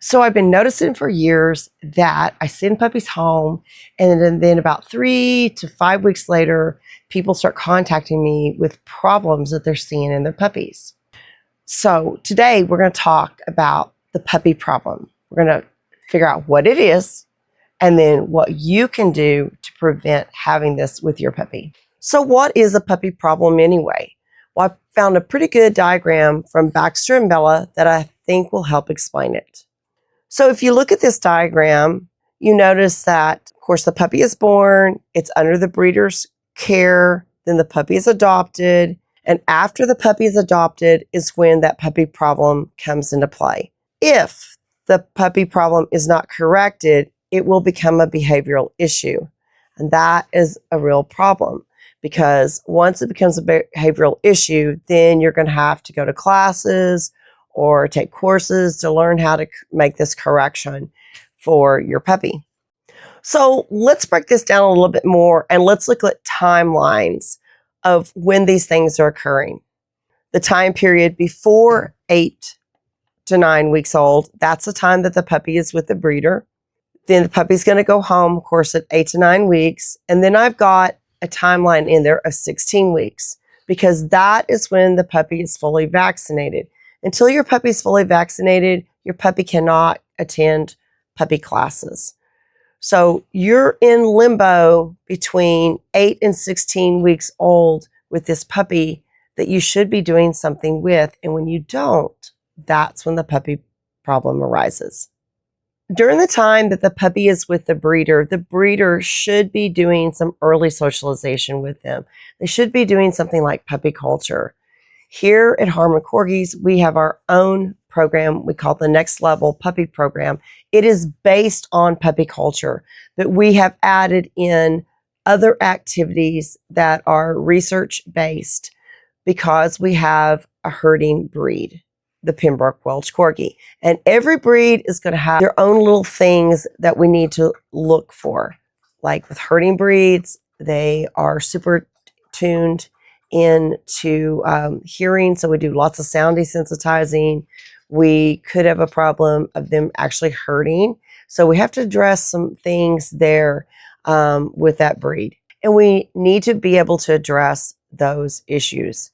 So I've been noticing for years that I send puppies home, and then about 3 to 5 weeks later, people start contacting me with problems that they're seeing in their puppies. So today we're going to talk about the puppy problem. We're going to figure out what it is and then what you can do to prevent having this with your puppy. So what is a puppy problem anyway? Well, I found a pretty good diagram from Baxter and Bella that I think will help explain it. So if you look at this diagram, you notice that, of course, the puppy is born, it's under the breeder's care, then the puppy is adopted, and after the puppy is adopted is when that puppy problem comes into play. If the puppy problem is not corrected, it will become a behavioral issue. And that is a real problem because once it becomes a behavioral issue, then you're going to have to go to classes or take courses to learn how to make this correction for your puppy. So let's break this down a little bit more and let's look at timelines of when these things are occurring. The time period before 8 to 9 weeks old, that's the time that the puppy is with the breeder. Then the puppy's going to go home, of course, at 8 to 9 weeks. And then I've got a timeline in there of 16 weeks because that is when the puppy is fully vaccinated. Until your puppy is fully vaccinated, your puppy cannot attend puppy classes. So you're in limbo between 8 and 16 weeks old with this puppy that you should be doing something with. And when you don't, that's when the puppy problem arises. During the time that the puppy is with the breeder should be doing some early socialization with them. They should be doing something like puppy culture. Here at Harmon Corgis, we have our own program. We call it the Next Level Puppy Program. It is based on puppy culture, but we have added in other activities that are research-based because we have a herding breed, the Pembroke Welsh Corgi. And every breed is going to have their own little things that we need to look for. Like with herding breeds, they are super tuned into hearing, so we do lots of sound desensitizing. We could have a problem of them actually hurting, so we have to address some things there with that breed. And we need to be able to address those issues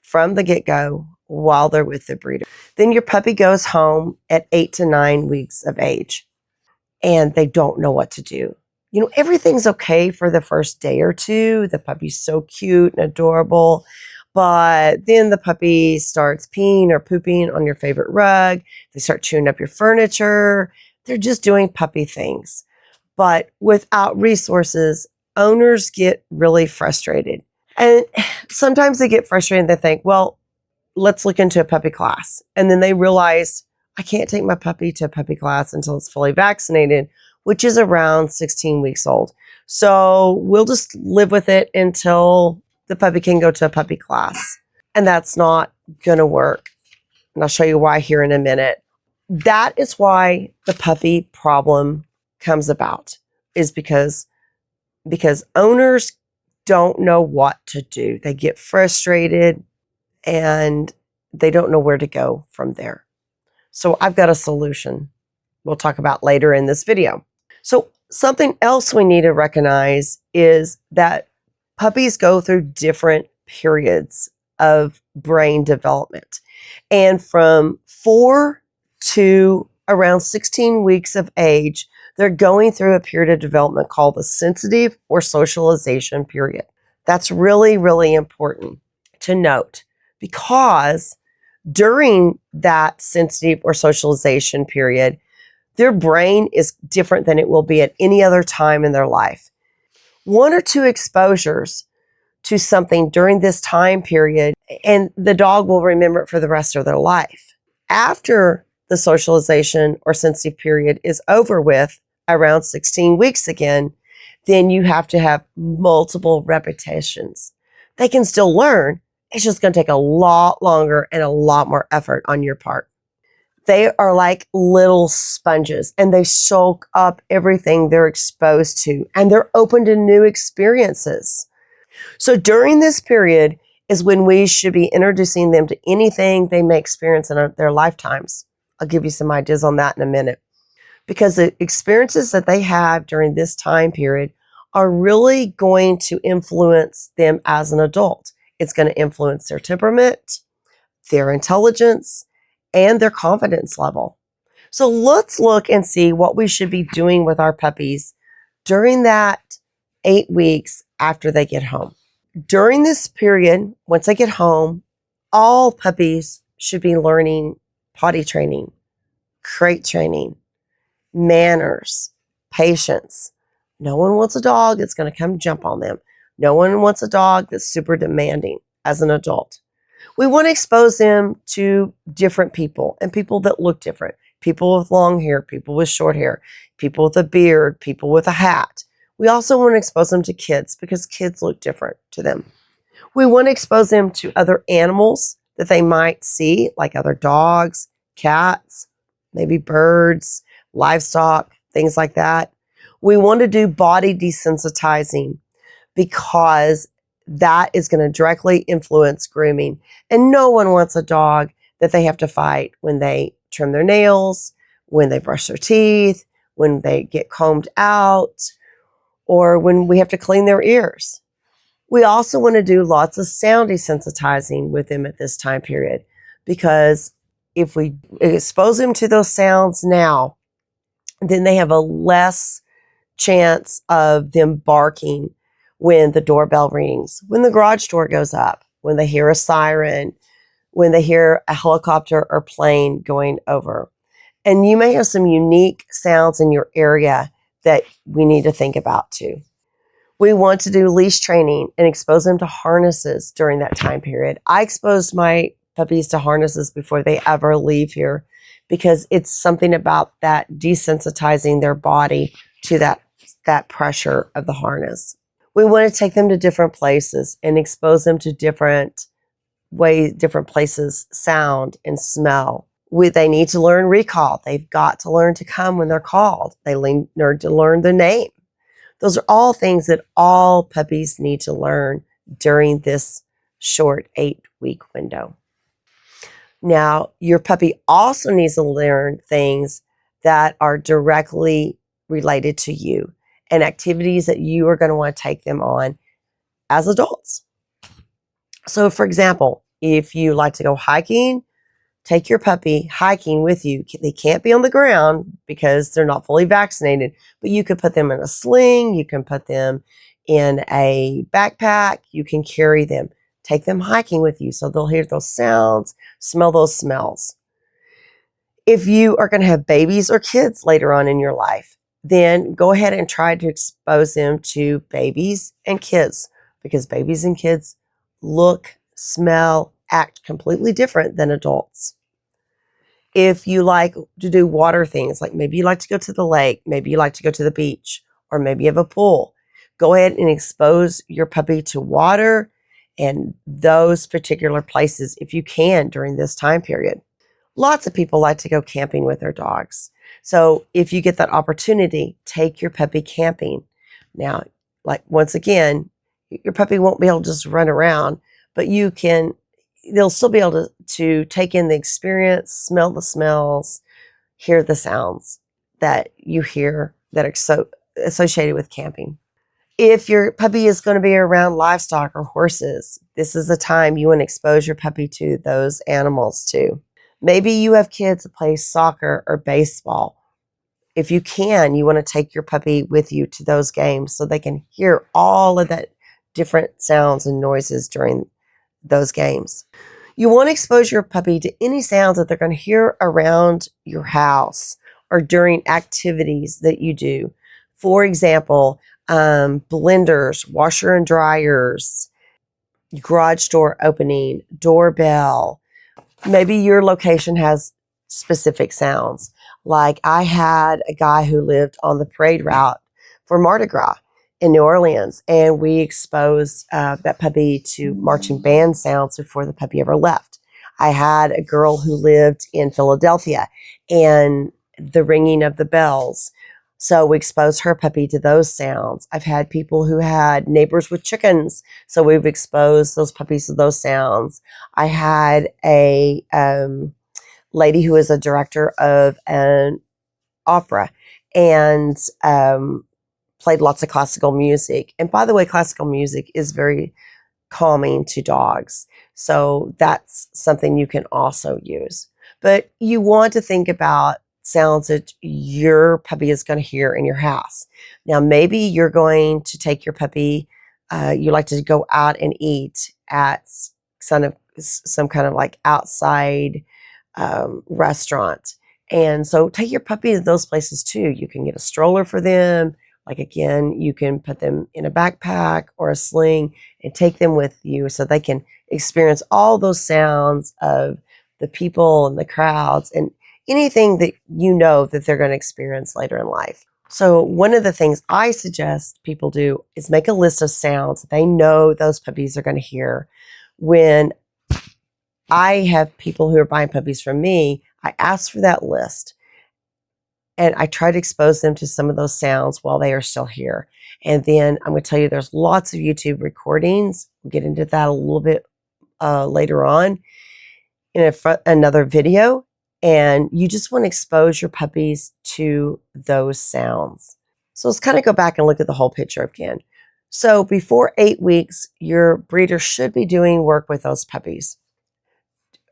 from the get-go while they're with the breeder. Then your puppy goes home at 8 to 9 weeks of age, and they don't know what to do. You know, everything's okay for the first day or two. The puppy's so cute and adorable, but then the puppy starts peeing or pooping on your favorite rug. They start chewing up your furniture. They're just doing puppy things. But without resources, owners get really frustrated. And sometimes they get frustrated and they think, well, let's look into a puppy class. And then they realize, I can't take my puppy to a puppy class until it's fully vaccinated, which is around 16 weeks old. So we'll just live with it until the puppy can go to a puppy class. And that's not going to work. And I'll show you why here in a minute. That is why the puppy problem comes about, is because owners don't know what to do. They get frustrated and they don't know where to go from there. So I've got a solution we'll talk about later in this video. So something else we need to recognize is that puppies go through different periods of brain development. And from 4 to around 16 weeks of age, they're going through a period of development called the sensitive or socialization period. That's really, really important to note because during that sensitive or socialization period, their brain is different than it will be at any other time in their life. 1 or 2 exposures to something during this time period, and the dog will remember it for the rest of their life. After the socialization or sensitive period is over with, around 16 weeks again, then you have to have multiple repetitions. They can still learn. It's just going to take a lot longer and a lot more effort on your part. They are like little sponges and they soak up everything they're exposed to and they're open to new experiences. So during this period is when we should be introducing them to anything they may experience in their lifetimes. I'll give you some ideas on that in a minute. Because the experiences that they have during this time period are really going to influence them as an adult. It's going to influence their temperament, their intelligence, and their confidence level. So let's look and see what we should be doing with our puppies during that 8 weeks after they get home. During this period, once they get home, all puppies should be learning potty training, crate training, manners, patience. No one wants a dog that's going to come jump on them. No one wants a dog that's super demanding as an adult. We want to expose them to different people and people that look different. People with long hair, people with short hair, people with a beard, people with a hat. We also want to expose them to kids because kids look different to them. We want to expose them to other animals that they might see, like other dogs, cats, maybe birds, livestock, things like that. We want to do body desensitizing because that is going to directly influence grooming. And no one wants a dog that they have to fight when they trim their nails, when they brush their teeth, when they get combed out, or when we have to clean their ears. We also want to do lots of sound desensitizing with them at this time period, because if we expose them to those sounds now, then they have a less chance of them barking when the doorbell rings, when the garage door goes up, when they hear a siren, when they hear a helicopter or plane going over. And you may have some unique sounds in your area that we need to think about too. We want to do leash training and expose them to harnesses during that time period. I exposed my puppies to harnesses before they ever leave here because it's something about that desensitizing their body to that pressure of the harness. We want to take them to different places and expose them to different ways, different places sound and smell. They need to learn recall. They've got to learn to come when they're called. They need to learn their name. Those are all things that all puppies need to learn during this short 8-week window. Now, your puppy also needs to learn things that are directly related to you and activities that you are going to want to take them on as adults. So, for example, if you like to go hiking, take your puppy hiking with you. They can't be on the ground because they're not fully vaccinated, but you could put them in a sling. You can put them in a backpack. You can carry them. Take them hiking with you so they'll hear those sounds, smell those smells. If you are going to have babies or kids later on in your life, then go ahead and try to expose them to babies and kids, because babies and kids look, smell, act completely different than adults. If you like to do water things, like maybe you like to go to the lake, maybe you like to go to the beach, or maybe you have a pool, go ahead and expose your puppy to water and those particular places if you can during this time period. Lots of people like to go camping with their dogs. So if you get that opportunity, take your puppy camping. Now, like once again, your puppy won't be able to just run around, but they'll still be able to take in the experience, smell the smells, hear the sounds that you hear that are so associated with camping. If your puppy is going to be around livestock or horses, this is the time you want to expose your puppy to those animals too. Maybe you have kids that play soccer or baseball. If you can, you want to take your puppy with you to those games so they can hear all of that different sounds and noises during those games. You want to expose your puppy to any sounds that they're going to hear around your house or during activities that you do. For example, blenders, washer and dryers, garage door opening, doorbell. Maybe your location has specific sounds. Like I had a guy who lived on the parade route for Mardi Gras in New Orleans, and we exposed that puppy to marching band sounds before the puppy ever left. I had a girl who lived in Philadelphia and the ringing of the bells. So we exposed her puppy to those sounds. I've had people who had neighbors with chickens, so we've exposed those puppies to those sounds. I had a lady who is a director of an opera and played lots of classical music. And by the way, classical music is very calming to dogs. So that's something you can also use. But you want to think about sounds that your puppy is going to hear in your house. Now, maybe you're going to take your puppy, you like to go out and eat at some kind of like outside restaurant. And so take your puppy to those places too. You can get a stroller for them. Like again, you can put them in a backpack or a sling and take them with you so they can experience all those sounds of the people and the crowds and anything that you know that they're going to experience later in life. So one of the things I suggest people do is make a list of sounds they know those puppies are going to hear. When I have people who are buying puppies from me, I ask for that list. And I try to expose them to some of those sounds while they are still here. And then I'm going to tell you there's lots of YouTube recordings. We'll get into that a little bit later on in another video. And you just want to expose your puppies to those sounds. So let's kind of go back and look at the whole picture again. So before 8 weeks, your breeder should be doing work with those puppies.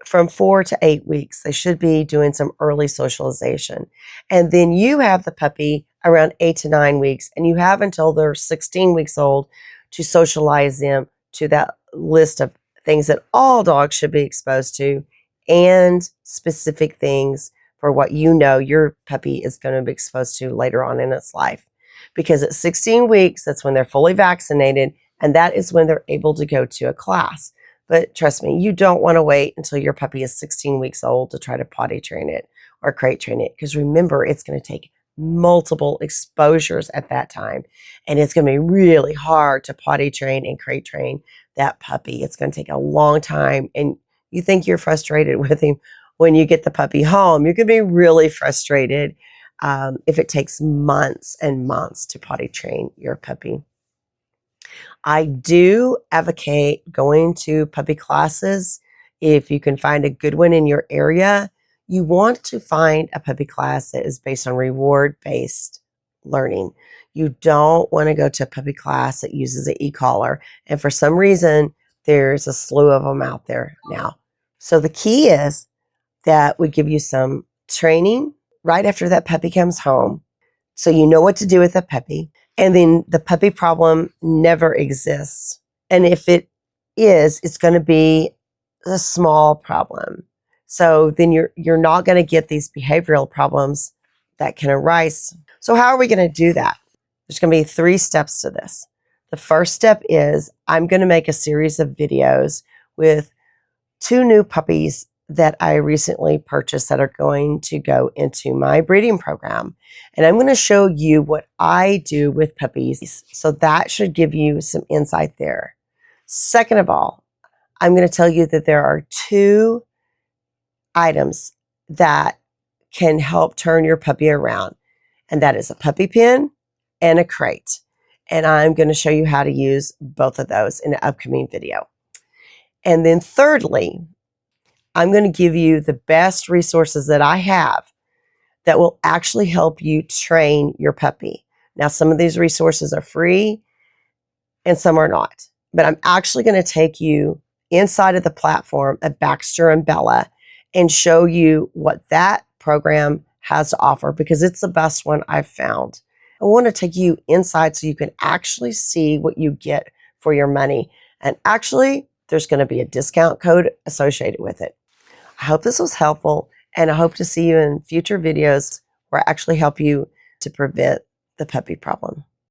From 4 to 8 weeks, they should be doing some early socialization. And then you have the puppy around 8 to 9 weeks, and you have until they're 16 weeks old to socialize them to that list of things that all dogs should be exposed to and specific things for what you know your puppy is going to be exposed to later on in its life. Because at 16 weeks, that's when they're fully vaccinated, and that is when they're able to go to a class. But trust me, you don't want to wait until your puppy is 16 weeks old to try to potty train it or crate train it. Because remember, it's going to take multiple exposures at that time. And it's going to be really hard to potty train and crate train that puppy. It's going to take a long time. And you think you're frustrated with him when you get the puppy home. You're going to be really frustrated if it takes months and months to potty train your puppy. I do advocate going to puppy classes. If you can find a good one in your area, you want to find a puppy class that is based on reward-based learning. You don't want to go to a puppy class that uses an e-collar. And for some reason, there's a slew of them out there now. So the key is that we give you some training right after that puppy comes home, so you know what to do with the puppy. And then the puppy problem never exists. And if it is, it's going to be a small problem. So then you're not going to get these behavioral problems that can arise. So how are we going to do that? There's going to be 3 steps to this. The first step is I'm going to make a series of videos with 2 new puppies that I recently purchased that are going to go into my breeding program. And I'm going to show you what I do with puppies. So that should give you some insight there. Second of all, I'm going to tell you that there are 2 items that can help turn your puppy around. And that is a puppy pen and a crate. And I'm going to show you how to use both of those in an upcoming video. And then thirdly, I'm going to give you the best resources that I have that will actually help you train your puppy. Now, some of these resources are free and some are not. But I'm actually going to take you inside of the platform at Baxter and Bella and show you what that program has to offer, because it's the best one I've found. I want to take you inside so you can actually see what you get for your money. And actually, there's going to be a discount code associated with it. I hope this was helpful, and I hope to see you in future videos where I actually help you to prevent the puppy problem.